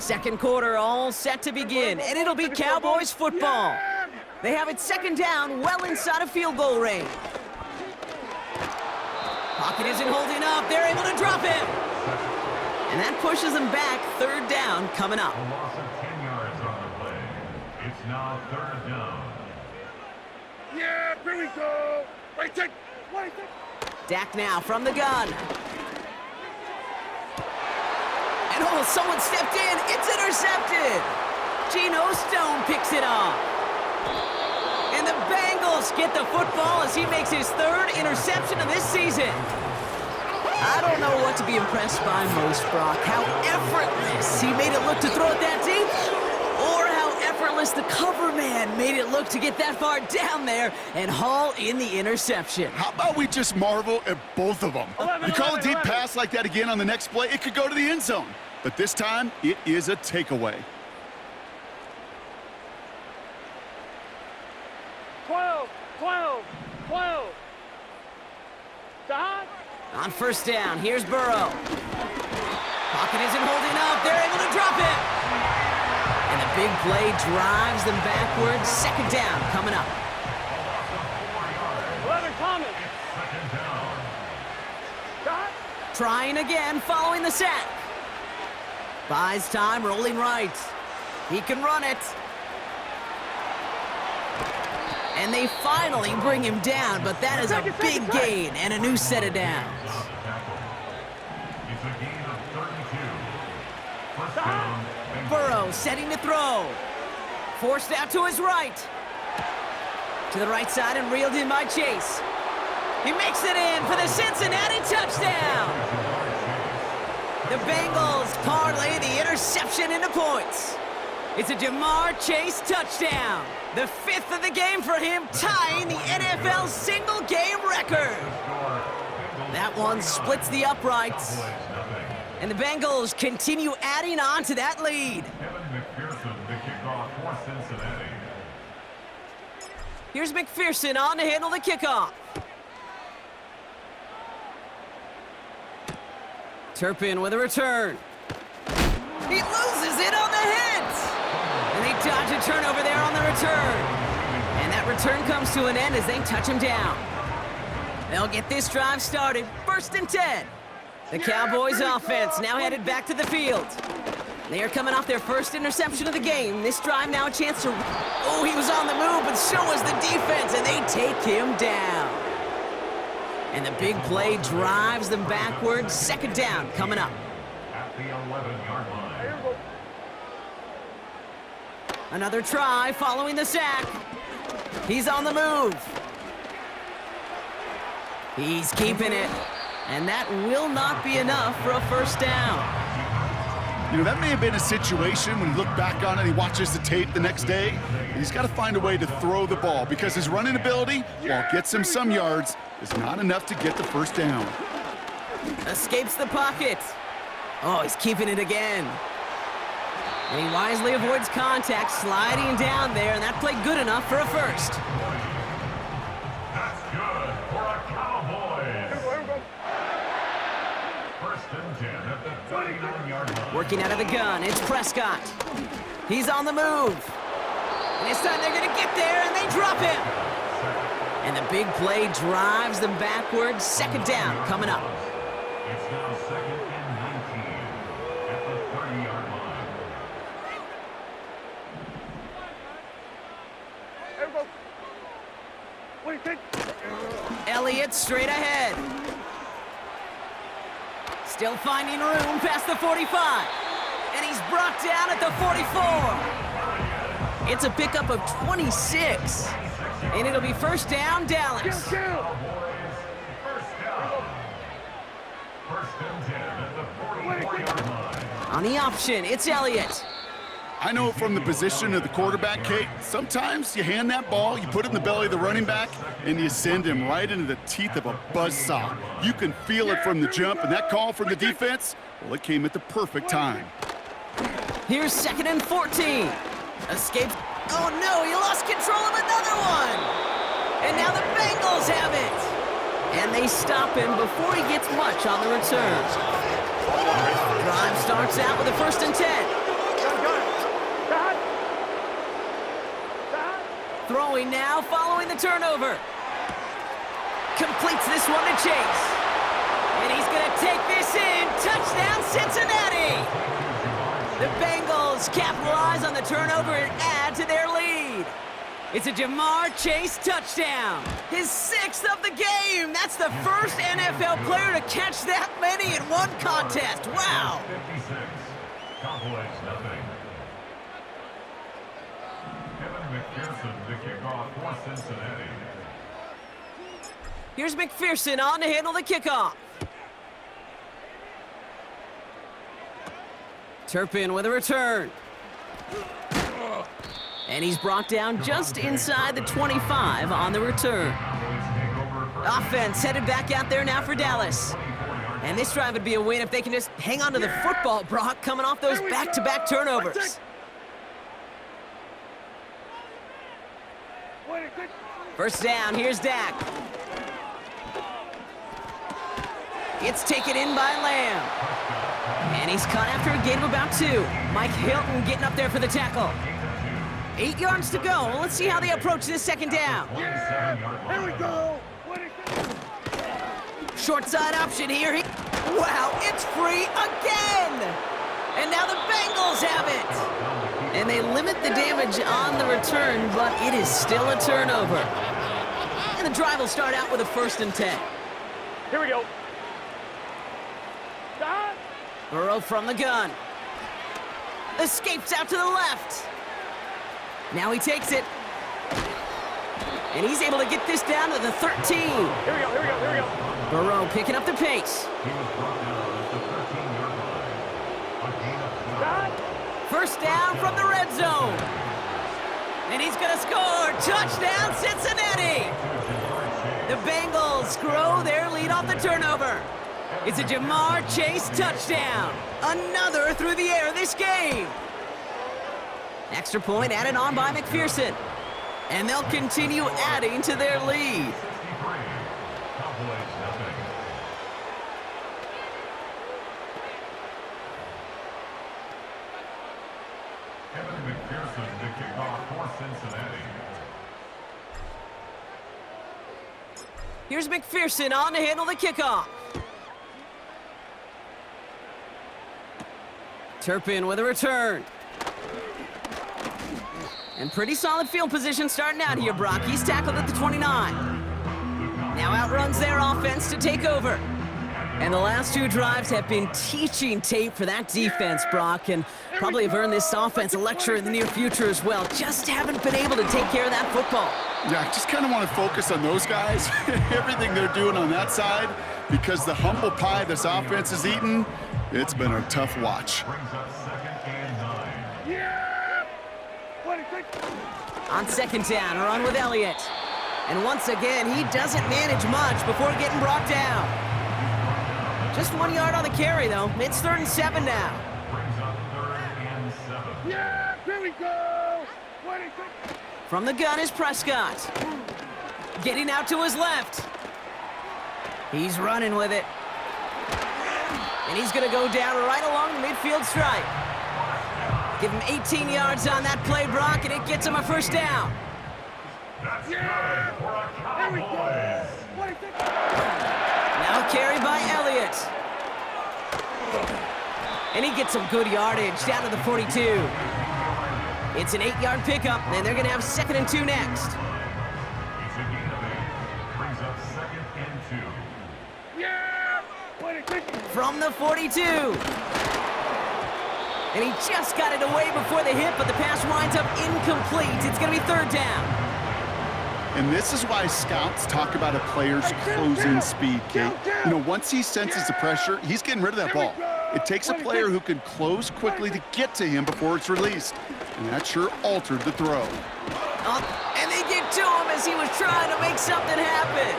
Second quarter all set to begin, and it'll be Cowboys football. They have it second down, well inside of field goal range. Pocket isn't holding up. They're able to drop him. And that pushes them back. Third down coming up. A loss of 10 yards on the play. It's now third down. Yeah, here we go. Wait. Dak now from the gun. And oh, someone stepped in. It's intercepted. Geno Stone picks it off. And the Bengals get the football as he makes his third interception of this season. I don't know what to be impressed by most, Brock. How effortless he made it look to throw it that deep, or how effortless the cover man made it look to get that far down there and haul in the interception. How about we just marvel at both of them? You call a deep pass like that again on the next play, it could go to the end zone. But this time, it is a takeaway. 12. Stop. On first down, here's Burrow. Pocket isn't holding up. They're able to drop it. And the big play drives them backwards. Second down coming up. 11 Thomas. Stop. Trying again following the sack. Buys time, rolling right. He can run it. And they finally bring him down, but that is a big gain and a new set of downs. It's a gain of 32. First down. Burrow setting to throw. Forced out to his right. To the right side and reeled in by Chase. He makes it in for the Cincinnati touchdown. The Bengals parlay the interception into points. It's a Jamar Chase touchdown. The fifth of the game for him, tying the NFL single-game record. That one splits the uprights. And the Bengals continue adding on to that lead. Kevin McPherson, the kickoff for Cincinnati. Here's McPherson on to handle the kickoff. Turpin with a return. He loses it on the hit. And they dodge a turnover there on the return. And that return comes to an end as they touch him down. They'll get this drive started. First and 10. The Cowboys offense now headed back to the field. They are coming off their first interception of the game. This drive now a chance to... Oh, he was on the move, but so was the defense, and they take him down. And the big play drives them backwards. Second down coming up. At the 11-yard line. Another try following the sack. He's on the move. He's keeping it. And that will not be enough for a first down. You know, that may have been a situation when you look back on it, he watches the tape the next day, he's got to find a way to throw the ball because his running ability, while it gets him some yards, is not enough to get the first down. Escapes the pocket. Oh, he's keeping it again. And he wisely avoids contact, sliding down there, and that played good enough for a first. That's good for a Cowboys. First and 10 at the 39-yard line. Working out of the gun, it's Prescott. He's on the move. And this time they're going to get there, and they drop him. And the big play drives them backwards. Second down coming up. It's now second and 19 at the 30-yard line. Elliott straight ahead. Still finding room past the 45. And he's brought down at the 44. It's a pickup of 26. And it'll be first down, Dallas. First and 10 at the 44-yard line. On the option, it's Elliott. I know from the position of the quarterback, Kate, sometimes you hand that ball, you put it in the belly of the running back, and you send him right into the teeth of a buzzsaw. You can feel it from the jump, and that call from the defense, well, it came at the perfect time. Here's second and 14. Escapes. Oh, no, he lost control of another one. And now the Bengals have it. And they stop him before he gets much on the return. Drive starts out with a first and 10. going now following the turnover. Completes this one to Chase. And he's going to take this in. Touchdown, Cincinnati! The Bengals capitalize on the turnover and add to their lead. It's a Jamar Chase touchdown. His 6th of the game. That's the first NFL player to catch that many in one contest. Wow. 56. Cowboys nothing. Kevin McPherson to kick off for Cincinnati. Here's McPherson on to handle the kickoff. Turpin with a return. And he's brought down just inside the 25 on the return. Offense headed back out there now for Dallas. And this drive would be a win if they can just hang on to the football, Brock, coming off those back-to-back turnovers. First down, here's Dak. It's taken in by Lamb. And he's caught after a gain of about 2. Mike Hilton getting up there for the tackle. 8 yards to go. Let's see how they approach this second down. Here we go. Short side option here. Wow, it's free again! And now the Bengals have it! And they limit the damage on the return, but it is still a turnover. And the drive will start out with a 1st and 10. Here we go. Stop. Burrow from the gun. Escapes out to the left. Now he takes it. And he's able to get this down to the 13. Here we go, here we go, here we go. Burrow picking up the pace. He was brought down at the 13-yard line. A gain of 12. Stop. First down from the red zone. And he's going to score. Touchdown, Cincinnati. The Bengals grow their lead off the turnover. It's a Jamar Chase touchdown. Another through the air this game. Extra point added on by McPherson. And they'll continue adding to their lead. Cowboys nothing. Kevin McPherson to kick off for Cincinnati. Here's McPherson on to handle the kickoff. Turpin with a return. And pretty solid field position starting out here, Brock. He's tackled at the 29. Now outruns their offense to take over. And the last 2 drives have been teaching tape for that defense, Brock, and probably have earned this offense a lecture in the near future as well. Just haven't been able to take care of that football. Yeah, I just kind of want to focus on those guys, everything they're doing on that side, because the humble pie this offense is eating, it's been a tough watch. Brings up 2nd and 9. Yeah. 26. On second down, a run with Elliott. And once again, he doesn't manage much before getting brought down. Just 1 yard on the carry, though. It's 3rd and 7 now. Brings up 3rd and 7. Yeah, here we go. 26. From the gun is Prescott. Getting out to his left. He's running with it. And he's going to go down right along the midfield stripe. Give him 18 yards on that play, Brock, and it gets him a 1st down. That's good for a Cowboys. 26. Now carried by Elliott. And he gets some good yardage down to the 42. It's an 8-yard pickup, and they're going to have 2nd and 2 next. It's a gain of 8. Brings up 2nd and 2. Yeah. 26. From the 42. And he just got it away before the hit, but the pass winds up incomplete. It's going to be 3rd down. And this is why scouts talk about a player's closing speed, Kate. You know, once he senses the pressure, he's getting rid of that ball. It takes a player who can close quickly to get to him before it's released. And that sure altered the throw. Oh, and they get to him as he was trying to make something happen.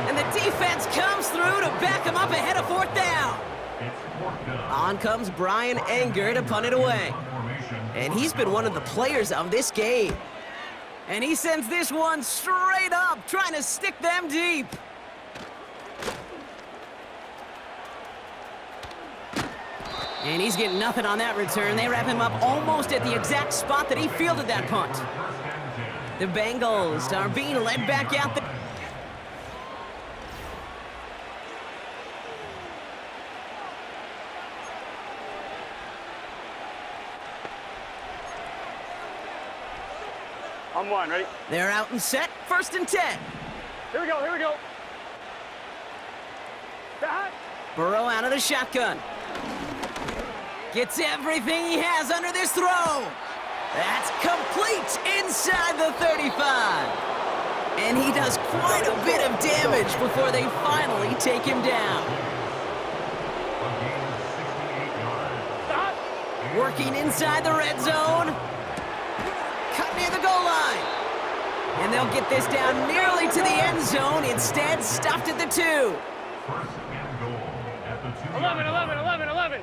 And the defense comes through to back him up ahead of 4th down. It's 4th down. On comes Brian Anger to punt it away. And he's been one of the players of this game. And he sends this one straight up, trying to stick them deep. And he's getting nothing on that return. They wrap him up almost at the exact spot that he fielded that punt. The Bengals are being led back out there. On one, ready? They're out and set, 1st and 10. Here we go, here we go. Back. Burrow out of the shotgun. Gets everything he has under this throw. That's complete inside the 35. And he does quite a bit of damage before they finally take him down. Stop. Working inside the red zone. Cut near the goal line. And they'll get this down nearly to the end zone. Instead, stopped at the 2. First and goal at the 2. 11.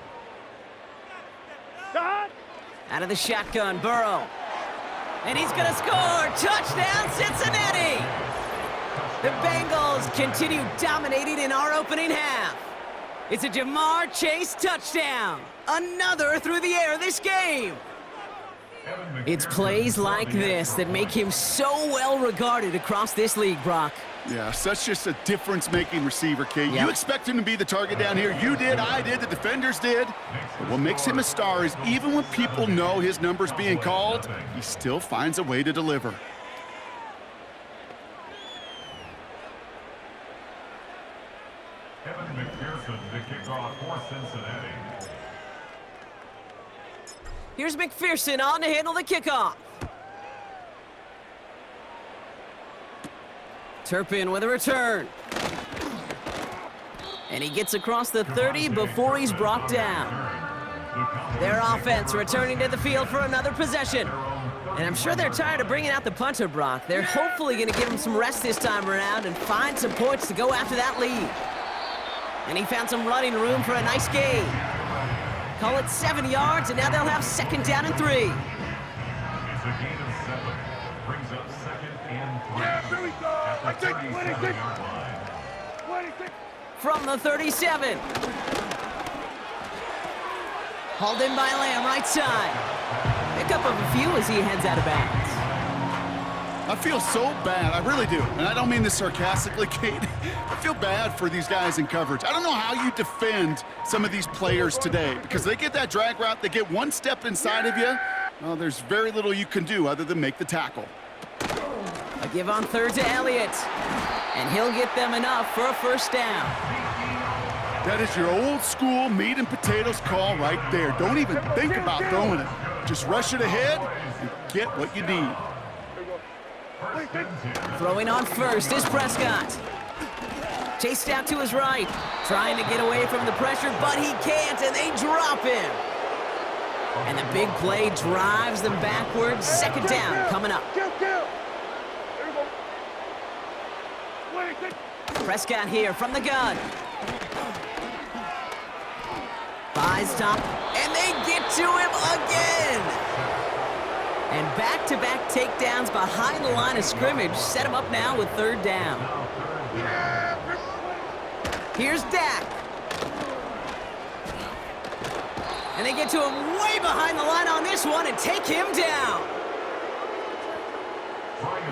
Stop. Out of the shotgun, Burrow. And he's gonna score! Touchdown, Cincinnati! The Bengals continue dominating in our opening half. It's a Jamar Chase touchdown. Another through the air this game. It's plays like this that make him so well regarded across this league, Brock. Yeah, such just a difference-making receiver, Kate. Yep. You expect him to be the target down here. You did, I did, the defenders did. But what makes him a star is even when people know his number's being called, he still finds a way to deliver. Evan McPherson, the kickoff for Cincinnati. Here's McPherson on to handle the kickoff. Turpin with a return. And he gets across the 30 before he's brought down. Their offense returning to the field for another possession. And I'm sure they're tired of bringing out the punter, Brock. They're hopefully going to give him some rest this time around and find some points to go after that lead. And he found some running room for a nice gain. Call it 7 yards, and now they'll have 2nd down and 3. It's a gain of 7. Brings up 2nd and 3. Yeah, here we go. I take 37-yard line. 26. From the 37. Hauled in by Lamb, right side. Pickup of a few as he heads out of bounds. I feel so bad, I really do. And I don't mean this sarcastically, Kate. I feel bad for these guys in coverage. I don't know how you defend some of these players today because they get that drag route, they get one step inside of you. Well, there's very little you can do other than make the tackle. A give on 3rd to Elliott. And he'll get them enough for a 1st down. That is your old school meat and potatoes call right there. Don't even think about throwing it. Just rush it ahead and get what you need. Throwing on 1st is Prescott. Chased out to his right. Trying to get away from the pressure, but he can't, and they drop him. And the big play drives them backwards. 2nd down coming up. Kill. There we go. 26. Prescott here from the gun. Buys top, and they get to him again. And back-to-back takedowns behind the line of scrimmage set him up now with 3rd down. Here's Dak. And they get to him way behind the line on this one and take him down.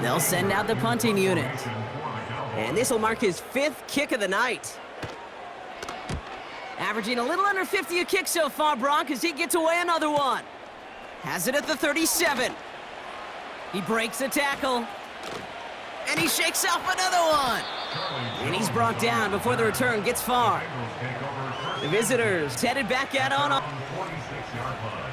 They'll send out the punting unit. And this will mark his 5th kick of the night. Averaging a little under 50 a kick so far, Brock, as he gets away another one. Has it at the 37. He breaks a tackle. And he shakes off another one. And he's brought down before the return gets far. The visitors headed back out on a 46-yard line.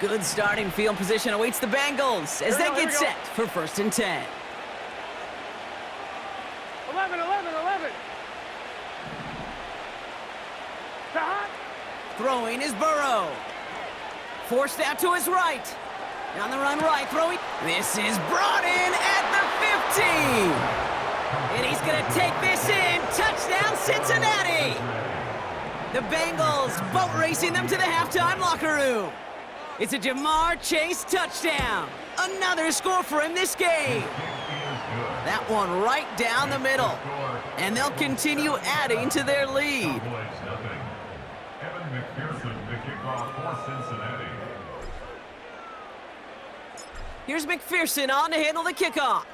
good starting field position awaits the Bengals as they get set for 1st and 10. 11. Stop. Throwing is Burrow. Forced out to his right. On the run right, throwing. This is brought in at the 15. And he's going to take this in. Touchdown, Cincinnati. The Bengals boat racing them to the halftime locker room. It's a Jamar Chase touchdown. Another score for him this game. That one right down the middle. And they'll continue adding to their lead. Evan McPherson, the kickoff for Cincinnati. Here's McPherson on to handle the kickoff.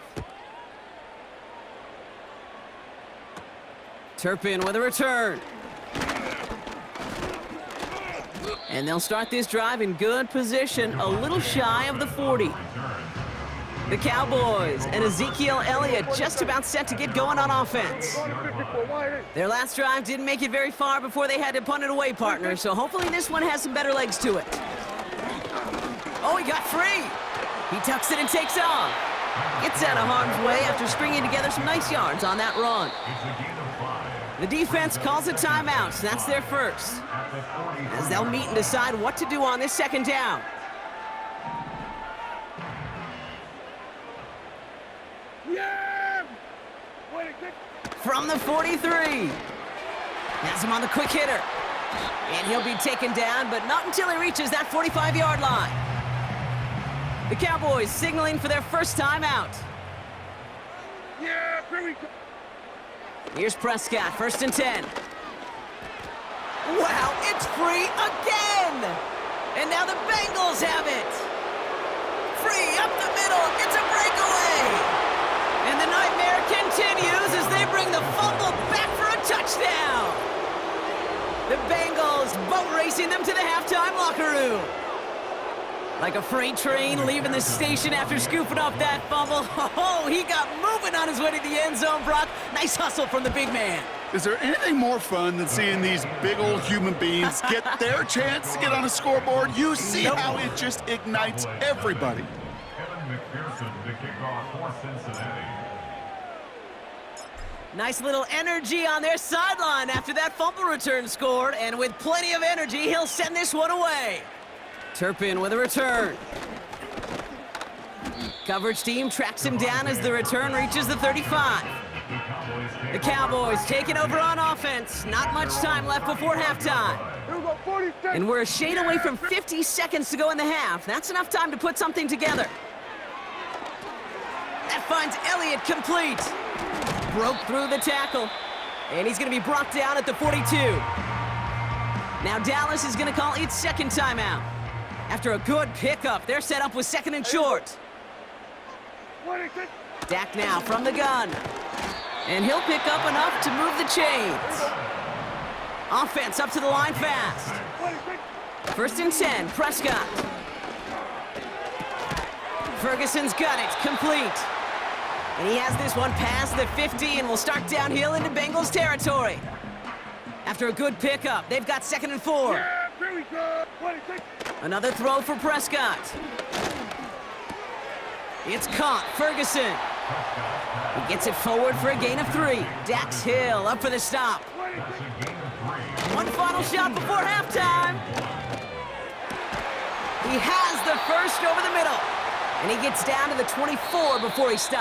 Turpin with a return. And they'll start this drive in good position, a little shy of the 40. The Cowboys and Ezekiel Elliott just about set to get going on offense. Their last drive didn't make it very far before they had to punt it away, partner, so hopefully this one has some better legs to it. Oh, he got free. He tucks it and takes off. Gets out of harm's way after stringing together some nice yards on that run. The defense calls a timeout, so that's their first, as they'll meet and decide what to do on this second down. From the 43. Has him on the quick hitter. And he'll be taken down, but not until he reaches that 45-yard line. The Cowboys signaling for their first timeout. Yeah, here we go. Here's Prescott, 1st and 10. Wow, it's free again! And now the Bengals have it. Free up the middle, it's a breakaway! And the nightmare continues as they bring the fumble back for a touchdown. The Bengals boat racing them to the halftime locker room. Like a freight train leaving the station after scooping up that fumble. Oh, he got moving on his way to the end zone, Brock. Nice hustle from the big man. Is there anything more fun than seeing these big old human beings get their chance to get on a scoreboard? You see how it just ignites everybody. Kevin McPherson to kick off for Cincinnati. Nice little energy on their sideline after that fumble return scored, and with plenty of energy, he'll send this one away. Turpin with a return. Coverage team tracks him down as the return reaches the 35. The Cowboys taking over on offense. Not much time left before halftime. And we're a shade away from 50 seconds to go in the half. That's enough time to put something together. That finds Elliott complete. Broke through the tackle. And he's going to be brought down at the 42. Now Dallas is going to call its second timeout. After a good pickup, they're set up with 2nd and short. Dak now from the gun. And he'll pick up enough to move the chains. Offense up to the line fast. 1st and 10, Prescott. Ferguson's got it, complete. And he has this one past the 50 and will start downhill into Bengals territory. After a good pickup, they've got 2nd and 4. Yeah, here we go. Another throw for Prescott. It's caught, Ferguson. He gets it forward for a gain of 3. Dax Hill up for the stop. One final shot before halftime. He has the first over the middle. And he gets down to the 24 before he stops.